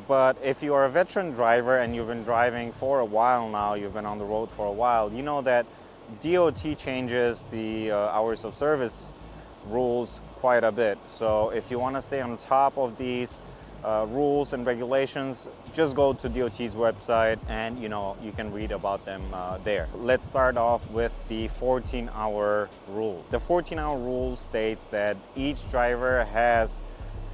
But if you are a veteran driver and you've been driving for a while now, you've been on the road for a while, you know that DOT changes the hours of service rules quite a bit. So if you want to stay on top of these rules and regulations, just go to DOT's website and you can read about them there. Let's start off with the 14-hour rule. The 14-hour rule states that each driver has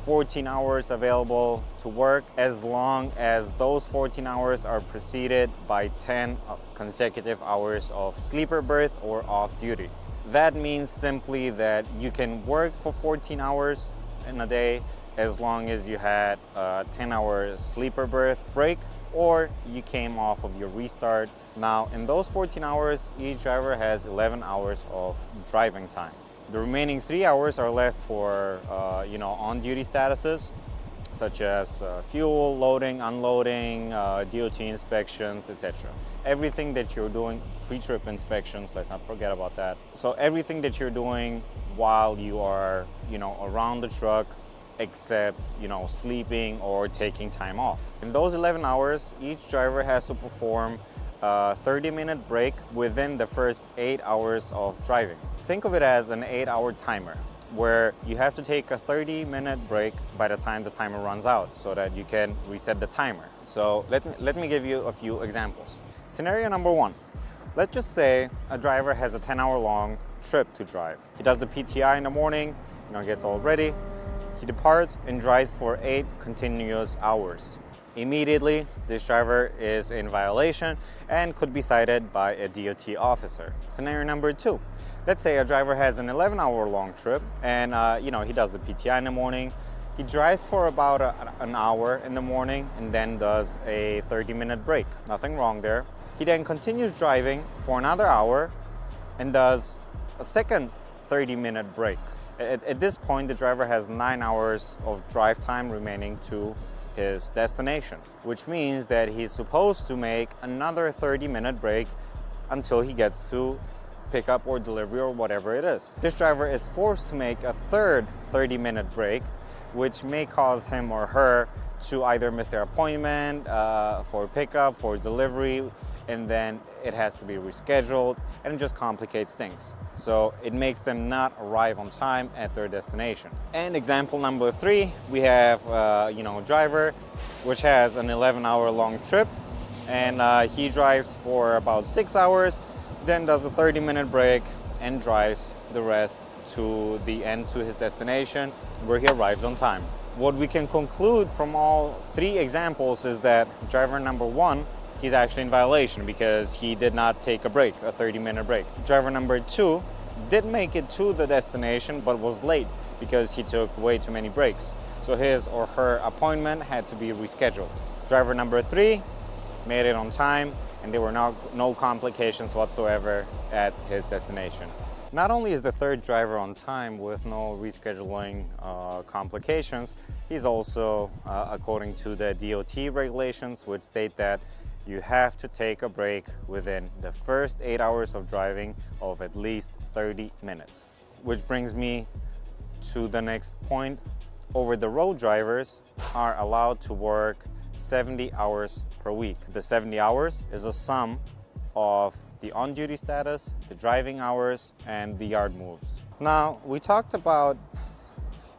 14 hours available to work as long as those 14 hours are preceded by 10 consecutive hours of sleeper berth or off duty. That means simply that you can work for 14 hours in a day as long as you had a 10-hour sleeper berth break or you came off of your restart. Now, in those 14 hours, each driver has 11 hours of driving time. The remaining 3 hours are left for on-duty statuses, such as fuel, loading, unloading, DOT inspections, etc. Everything that you're doing, pre-trip inspections, let's not forget about that. So everything that you're doing while you are, around the truck, except, sleeping or taking time off. In those 11 hours, each driver has to perform a 30-minute break within the first 8 hours of driving. Think of it as an 8-hour timer where you have to take a 30-minute break by the time the timer runs out so that you can reset the timer. So let me give you a few examples. Scenario number one, let's just say a driver has a 10-hour long trip to drive. He does the PTI in the morning, gets all ready. He departs and drives for 8 continuous hours. Immediately, this driver is in violation and could be cited by a DOT officer. Scenario number two, let's say a driver has an 11-hour long trip and he does the PTI in the morning. He drives for about an hour in the morning and then does a 30-minute break. Nothing wrong there. He then continues driving for another hour and does a second 30-minute break. At this point, the driver has 9 hours of drive time remaining to his destination, which means that he's supposed to make another 30-minute break until he gets to pickup or delivery or whatever it is. This driver is forced to make a third 30-minute break, which may cause him or her to either miss their appointment for pickup, for delivery, and then it has to be rescheduled, and it just complicates things. So it makes them not arrive on time at their destination. And example number three, we have a driver which has an 11-hour long trip, and he drives for about 6 hours, then does a 30-minute break and drives the rest to the end to his destination where he arrived on time. What we can conclude from all three examples is that driver number one, he's actually in violation because he did not take a break, a 30-minute break. Driver number two did make it to the destination but was late because he took way too many breaks. So his or her appointment had to be rescheduled. Driver number three made it on time and there were no complications whatsoever at his destination. Not only is the third driver on time with no rescheduling complications, he's also, according to the DOT regulations, which state that you have to take a break within the first 8 hours of driving of at least 30 minutes. Which brings me to the next point. Over-the-road drivers are allowed to work 70 hours per week. The 70 hours is a sum of the on-duty status, the driving hours, and the yard moves. Now, we talked about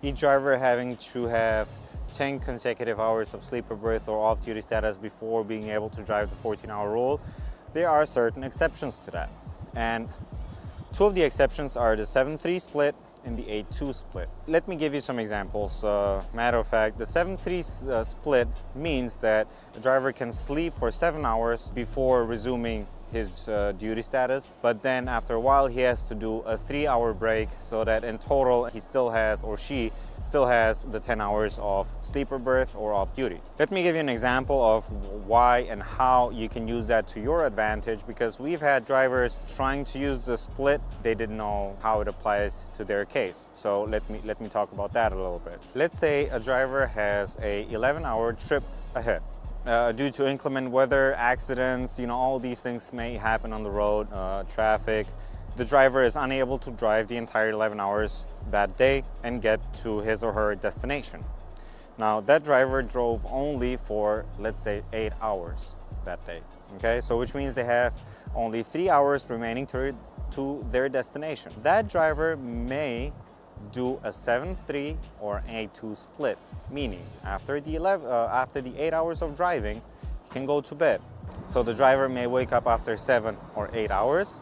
each driver having to have 10 consecutive hours of sleeper berth or off-duty status before being able to drive the 14-hour rule. There are certain exceptions to that. And two of the exceptions are the 7-3 split and the 8-2 split. Let me give you some examples. Matter of fact, the 7-3 split means that the driver can sleep for 7 hours before resuming his duty status, but then after a while he has to do a 3-hour break so that in total he still has, or she still has, the 10 hours of sleeper berth or off duty. Let me give you an example of why and how you can use that to your advantage, because we've had drivers trying to use the split. They didn't know how it applies to their case. So let me talk about that a little bit. Let's say a driver has a 11-hour trip ahead. Due to inclement weather, accidents, all these things may happen on the road, traffic. The driver is unable to drive the entire 11 hours that day and get to his or her destination. Now that driver drove only for, let's say, 8 hours that day. Okay, so which means they have only 3 hours remaining to their destination. That driver may do a 7-3 or 8-2 split, meaning after the 8 hours of driving, he can go to bed. So the driver may wake up after 7 or 8 hours,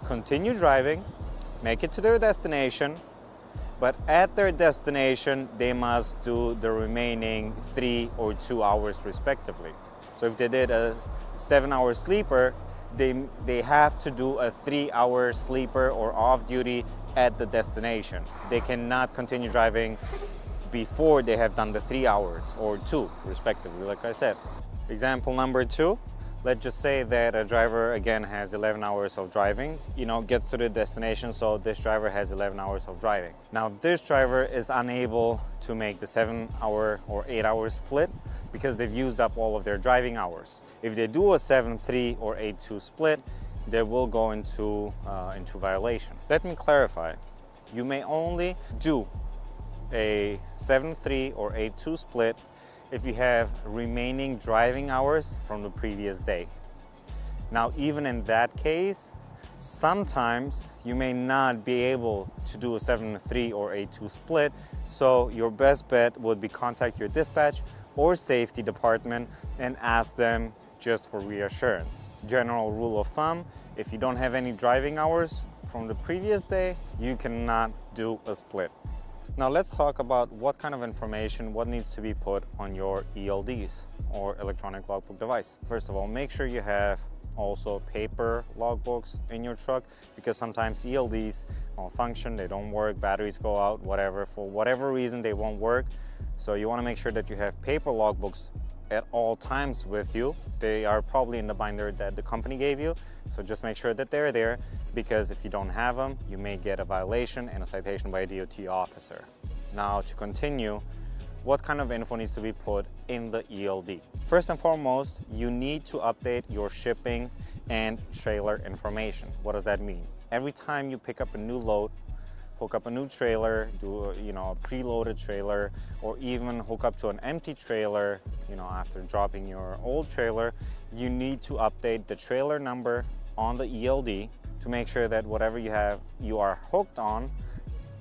continue driving, make it to their destination, but at their destination, they must do the remaining 3 or 2 hours respectively. So if they did a 7-hour sleeper, they have to do a 3-hour sleeper or off duty at the destination. They cannot continue driving before they have done the 3 hours or 2 respectively, like I said. Example number 2. Let's just say that a driver again has 11 hours of driving, gets to the destination, so this driver has 11 hours of driving. Now this driver is unable to make the 7-hour or 8-hour split because they've used up all of their driving hours. If they do a 7-3 or 8-2 split, they will go into violation. Let me clarify. You may only do a 7-3 or 8-2 split if you have remaining driving hours from the previous day. Now, even in that case, sometimes you may not be able to do a 7-3 or 8-2 split, so your best bet would be contact your dispatch or safety department and ask them just for reassurance. General rule of thumb, if you don't have any driving hours from the previous day, you cannot do a split. Now let's talk about what kind of information, what needs to be put on your ELDs or electronic logbook device. First of all, make sure you have also paper logbooks in your truck, because sometimes ELDs malfunction, they don't work, batteries go out, whatever, for whatever reason they won't work. So you want to make sure that you have paper logbooks at all times with you. They are probably in the binder that the company gave you, so just make sure that they're there, because if you don't have them, you may get a violation and a citation by a DOT officer. Now to continue, what kind of info needs to be put in the ELD? First and foremost, you need to update your shipping and trailer information. What does that mean? Every time you pick up a new load, hook up a new trailer, do a preloaded trailer, or even hook up to an empty trailer, after dropping your old trailer, you need to update the trailer number on the ELD to make sure that whatever you are hooked on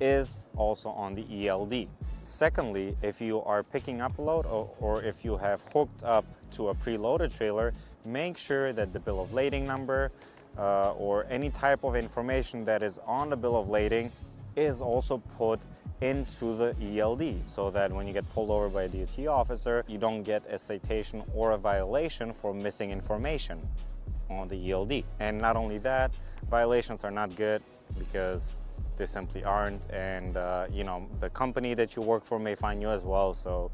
is also on the ELD. Secondly, if you are picking up a load or if you have hooked up to a preloaded trailer, make sure that the bill of lading number or any type of information that is on the bill of lading is also put into the ELD, so that when you get pulled over by a DOT officer, you don't get a citation or a violation for missing information on the ELD. And not only that, violations are not good because they simply aren't, and the company that you work for may fine you as well, so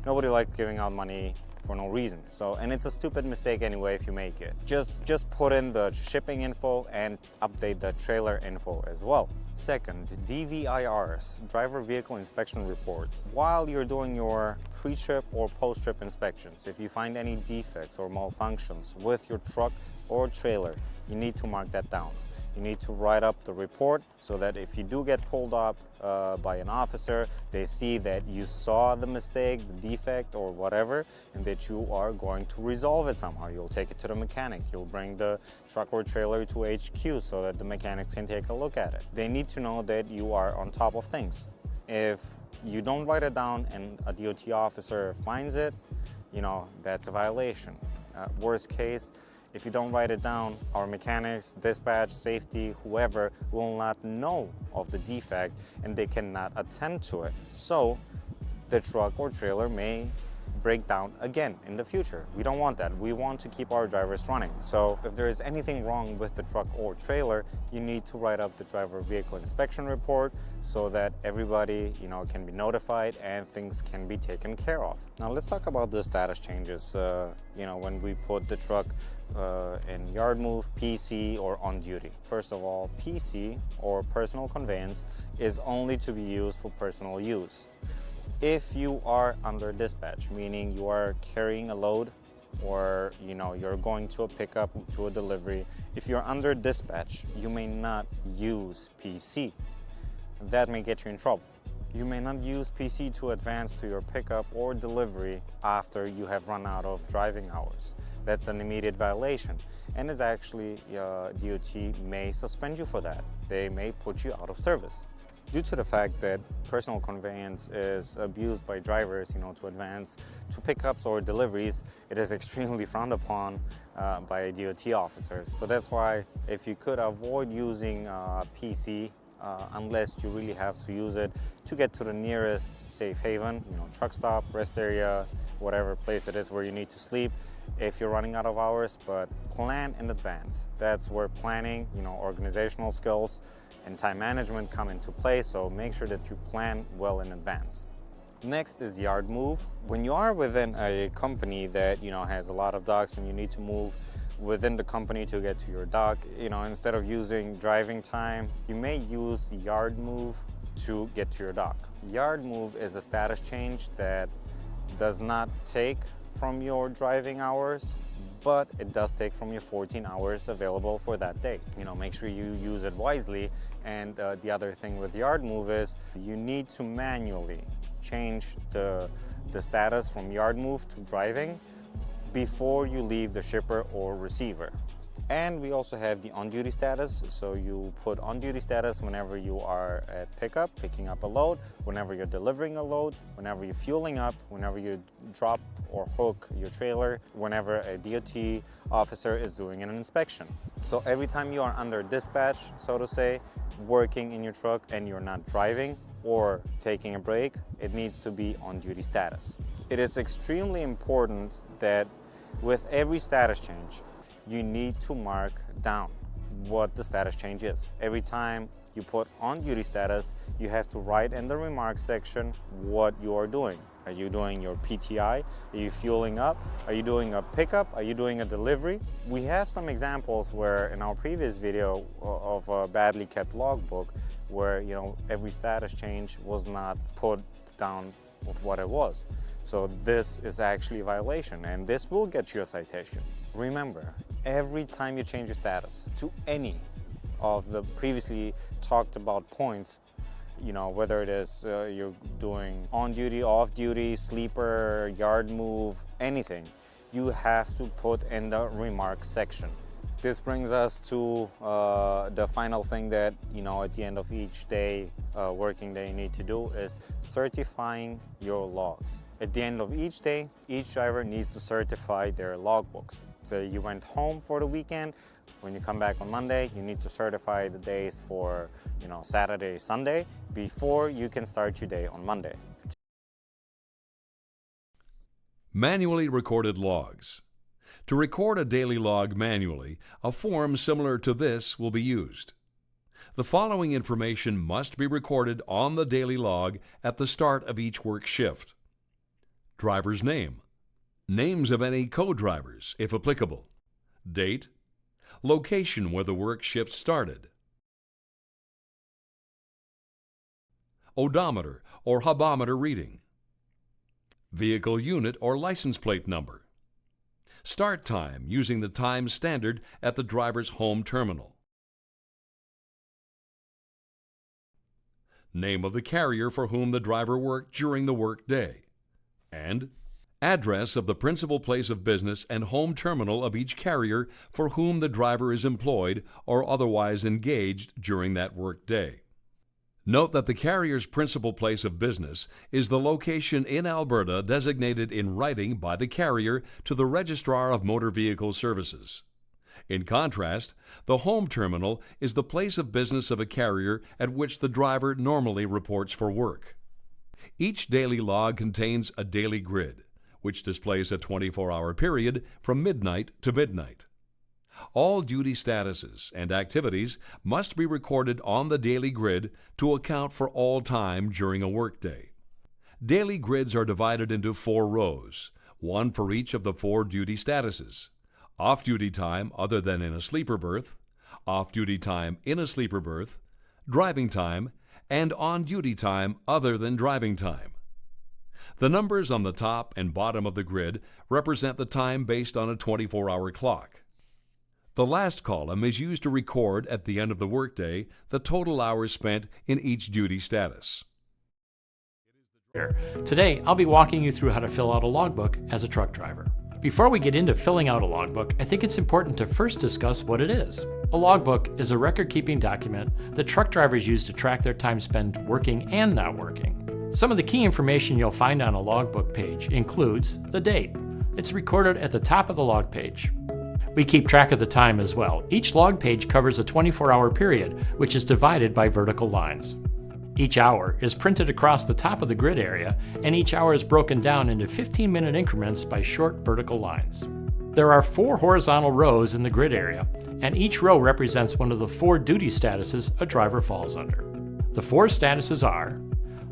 nobody likes giving out money for no reason. And it's a stupid mistake anyway if you make it. Just put in the shipping info and update the trailer info as well. Second, DVIRs, driver vehicle inspection reports. While you're doing your pre-trip or post-trip inspections, if you find any defects or malfunctions with your truck or trailer, you need to mark that down. You need to write up the report so that if you do get pulled up by an officer, they see that you saw the mistake, the defect or whatever, and that you are going to resolve it somehow. You'll take it to the mechanic. You'll bring the truck or trailer to HQ so that the mechanics can take a look at it. They need to know that you are on top of things. If you don't write it down and a DOT officer finds it, that's a violation. Worst case, if you don't write it down, our mechanics, dispatch, safety, whoever will not know of the defect and they cannot attend to it. So the truck or trailer may break down again in the future. We don't want that. We want to keep our drivers running. So if there is anything wrong with the truck or trailer, you need to write up the driver vehicle inspection report so that everybody, can be notified and things can be taken care of. Now let's talk about the status changes, when we put the truck in yard move, PC, or on duty. First of all, PC, or personal conveyance, is only to be used for personal use. If you are under dispatch, meaning you are carrying a load or you're going to a pickup, to a delivery, if you're under dispatch, you may not use PC. That may get you in trouble. You may not use PC to advance to your pickup or delivery after you have run out of driving hours. That's an immediate violation, and is actually DOT may suspend you for that. They may put you out of service. Due to the fact that personal conveyance is abused by drivers, to advance to pickups or deliveries, it is extremely frowned upon by DOT officers. So that's why if you could avoid using PC unless you really have to use it to get to the nearest safe haven, truck stop, rest area, whatever place it is where you need to sleep if you're running out of hours, but plan in advance. That's where planning, organizational skills and time management come into play, so make sure that you plan well in advance. Next is yard move. When you are within a company that has a lot of docks and you need to move within the company to get to your dock, instead of using driving time, you may use yard move to get to your dock. Yard move is a status change that does not take from your driving hours, but it does take from your 14 hours available for that day. Make sure you use it wisely. And the other thing with yard move is you need to manually change the status from yard move to driving before you leave the shipper or receiver. And we also have the on-duty status. So you put on-duty status whenever you are at pickup, picking up a load, whenever you're delivering a load, whenever you're fueling up, whenever you drop or hook your trailer, whenever a DOT officer is doing an inspection. So every time you are under dispatch, so to say, working in your truck and you're not driving or taking a break, it needs to be on-duty status. It is extremely important that with every status change, you need to mark down what the status change is. Every time you put on duty status, you have to write in the remarks section what you are doing. Are you doing your PTI? Are you fueling up? Are you doing a pickup? Are you doing a delivery? We have some examples where in our previous video of a badly kept logbook where every status change was not put down of what it was. So this is actually a violation, and this will get you a citation. Remember, every time you change your status to any of the previously talked about points, whether it is you're doing on duty, off duty, sleeper, yard move, anything, you have to put in the remarks section. This brings us to the final thing that, at the end of each day, working day, you need to do is certifying your logs. At the end of each day, each driver needs to certify their logbooks. So you went home for the weekend. When you come back on Monday, you need to certify the days for, Saturday, Sunday, before you can start your day on Monday. Manually recorded logs. To record a daily log manually, a form similar to this will be used. The following information must be recorded on the daily log at the start of each work shift. Driver's name, names of any co-drivers, if applicable, date, location where the work shift started, odometer or hubometer reading, vehicle unit or license plate number, start time using the time standard at the driver's home terminal, name of the carrier for whom the driver worked during the work day, and address of the principal place of business and home terminal of each carrier for whom the driver is employed or otherwise engaged during that work day. Note that the carrier's principal place of business is the location in Alberta designated in writing by the carrier to the Registrar of Motor Vehicle Services. In contrast, the home terminal is the place of business of a carrier at which the driver normally reports for work. Each daily log contains a daily grid, which displays a 24-hour period from midnight to midnight. All duty statuses and activities must be recorded on the daily grid to account for all time during a workday. Daily grids are divided into 4 rows, one for each of the 4 duty statuses: off-duty time other than in a sleeper berth, off-duty time in a sleeper berth, driving time, and on-duty time other than driving time. The numbers on the top and bottom of the grid represent the time based on a 24-hour clock. The last column is used to record at the end of the workday the total hours spent in each duty status. Today, I'll be walking you through how to fill out a logbook as a truck driver. Before we get into filling out a logbook, I think it's important to first discuss what it is. A logbook is a record-keeping document that truck drivers use to track their time spent working and not working. Some of the key information you'll find on a logbook page includes the date. It's recorded at the top of the log page. We keep track of the time as well. Each log page covers a 24-hour period, which is divided by vertical lines. Each hour is printed across the top of the grid area, and each hour is broken down into 15-minute increments by short vertical lines. There are 4 horizontal rows in the grid area, and each row represents one of the 4 duty statuses a driver falls under. The 4 statuses are: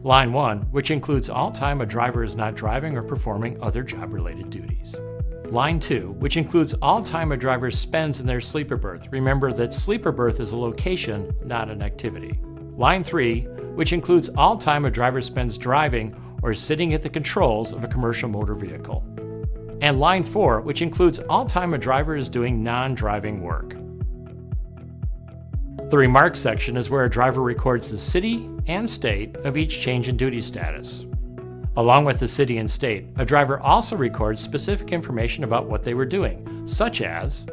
Line 1, which includes all time a driver is not driving or performing other job-related duties. Line 2, which includes all time a driver spends in their sleeper berth. Remember that sleeper berth is a location, not an activity. Line 3, which includes all time a driver spends driving or sitting at the controls of a commercial motor vehicle. And Line 4, which includes all time a driver is doing non-driving work. The remarks section is where a driver records the city and state of each change in duty status. Along with the city and state, a driver also records specific information about what they were doing, such as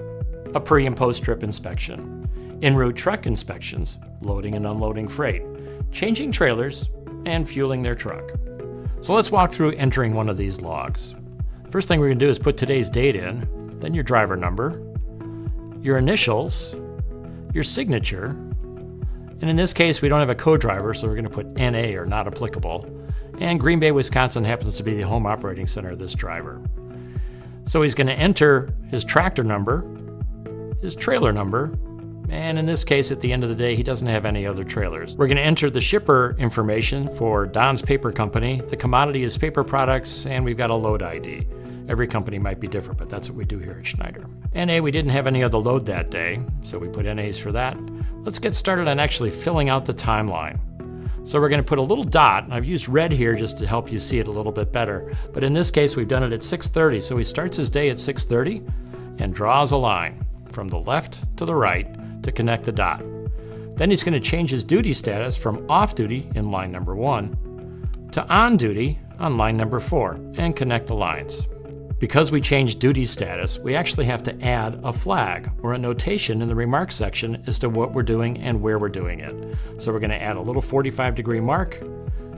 a pre- and post-trip inspection, en route truck inspections, loading and unloading freight, changing trailers, and fueling their truck. So let's walk through entering one of these logs. First thing we're going to do is put today's date in, then your driver number, your initials, your signature, and in this case we don't have a co-driver, so we're going to put NA or not applicable, and Green Bay, Wisconsin happens to be the home operating center of this driver. So he's going to enter his tractor number, his trailer number, and in this case, at the end of the day, he doesn't have any other trailers. We're going to enter the shipper information for Don's Paper Company. The commodity is paper products, and we've got a load ID. Every company might be different, but that's what we do here at Schneider. NA, we didn't have any other load that day, so we put NAs for that. Let's get started on actually filling out the timeline. So we're going to put a little dot, and I've used red here just to help you see it a little bit better. But in this case, we've done it at 6:30, so he starts his day at 6:30 and draws a line from the left to the right to connect the dot. Then he's going to change his duty status from off duty in line number 1 to on duty on line number 4 and connect the lines. Because we changed duty status, we actually have to add a flag or a notation in the remarks section as to what we're doing and where we're doing it. So we're going to add a little 45-degree mark,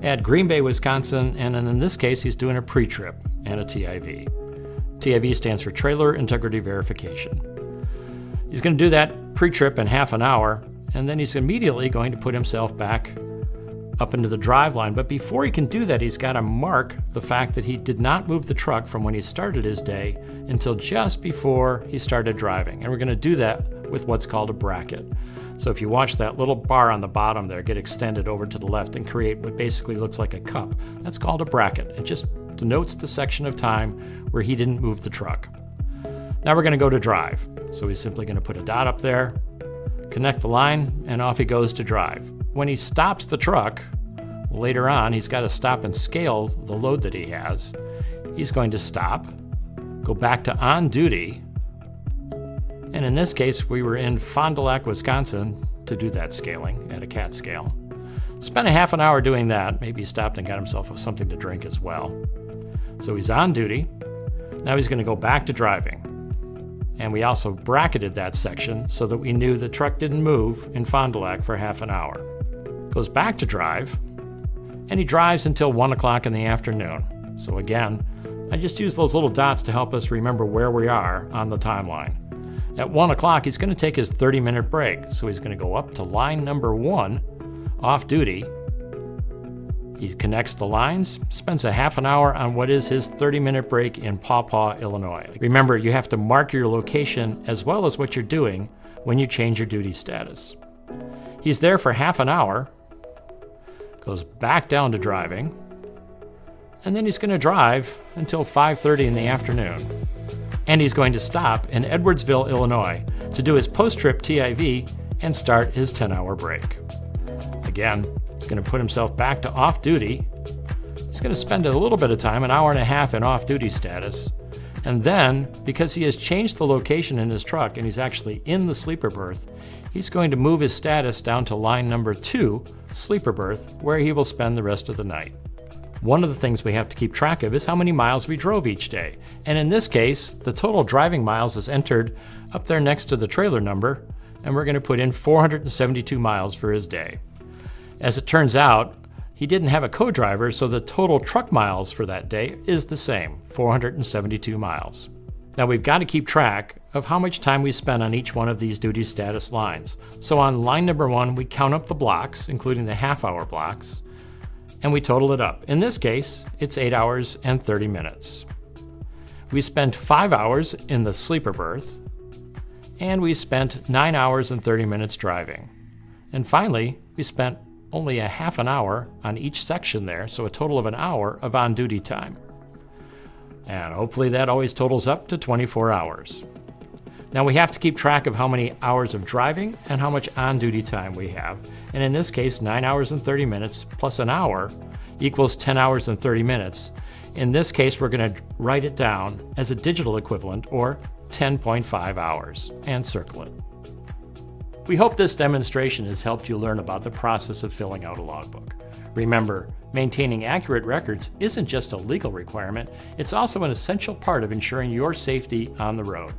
add Green Bay, Wisconsin, and in this case he's doing a pre-trip and a TIV. TIV stands for Trailer Integrity Verification. He's going to do that pre-trip in half an hour, and then he's immediately going to put himself back up into the drive line. But before he can do that, he's got to mark the fact that he did not move the truck from when he started his day until just before he started driving. And we're going to do that with what's called a bracket. So if you watch that little bar on the bottom there get extended over to the left and create what basically looks like a cup, that's called a bracket. It just denotes the section of time where he didn't move the truck. Now we're going to go to drive. So he's simply going to put a dot up there, connect the line, and off he goes to drive. When he stops the truck, later on he's got to stop and scale the load that he has. He's going to stop, go back to on duty, and in this case we were in Fond du Lac, Wisconsin to do that scaling at a cat scale. Spent a half an hour doing that. Maybe he stopped and got himself something to drink as well. So he's on duty. Now he's going to go back to driving. And we also bracketed that section so that we knew the truck didn't move in Fond du Lac for half an hour. Goes back to drive, and he drives until 1 o'clock in the afternoon. So again, I just use those little dots to help us remember where we are on the timeline. At 1 o'clock, he's going to take his 30-minute break. So he's going to go up to line number 1, off duty. He connects the lines, spends a half an hour on what is his 30-minute break in Paw Paw, Illinois. Remember, you have to mark your location as well as what you're doing when you change your duty status. He's there for half an hour, goes back down to driving, and then he's going to drive until 5:30 in the afternoon. And he's going to stop in Edwardsville, Illinois to do his post-trip TIV and start his 10-hour break. Again, he's going to put himself back to off-duty. He's going to spend a little bit of time, an hour and a half in off-duty status. And then, because he has changed the location in his truck and he's actually in the sleeper berth, he's going to move his status down to line number 2, sleeper berth, where he will spend the rest of the night. One of the things we have to keep track of is how many miles we drove each day. And in this case, the total driving miles is entered up there next to the trailer number, and we're going to put in 472 miles for his day. As it turns out, he didn't have a co-driver, so the total truck miles for that day is the same, 472 miles. Now we've got to keep track of how much time we spent on each one of these duty status lines. So on line number 1, we count up the blocks, including the half-hour blocks, and we total it up. In this case, it's 8 hours and 30 minutes. We spent 5 hours in the sleeper berth, and we spent 9 hours and 30 minutes driving. And finally, we spent only a half an hour on each section there, so a total of an hour of on-duty time. And hopefully that always totals up to 24 hours. Now we have to keep track of how many hours of driving and how much on-duty time we have. And in this case, 9 hours and 30 minutes plus an hour equals 10 hours and 30 minutes. In this case, we're going to write it down as a digital equivalent, or 10.5 hours, and circle it. We hope this demonstration has helped you learn about the process of filling out a logbook. Remember, maintaining accurate records isn't just a legal requirement, it's also an essential part of ensuring your safety on the road.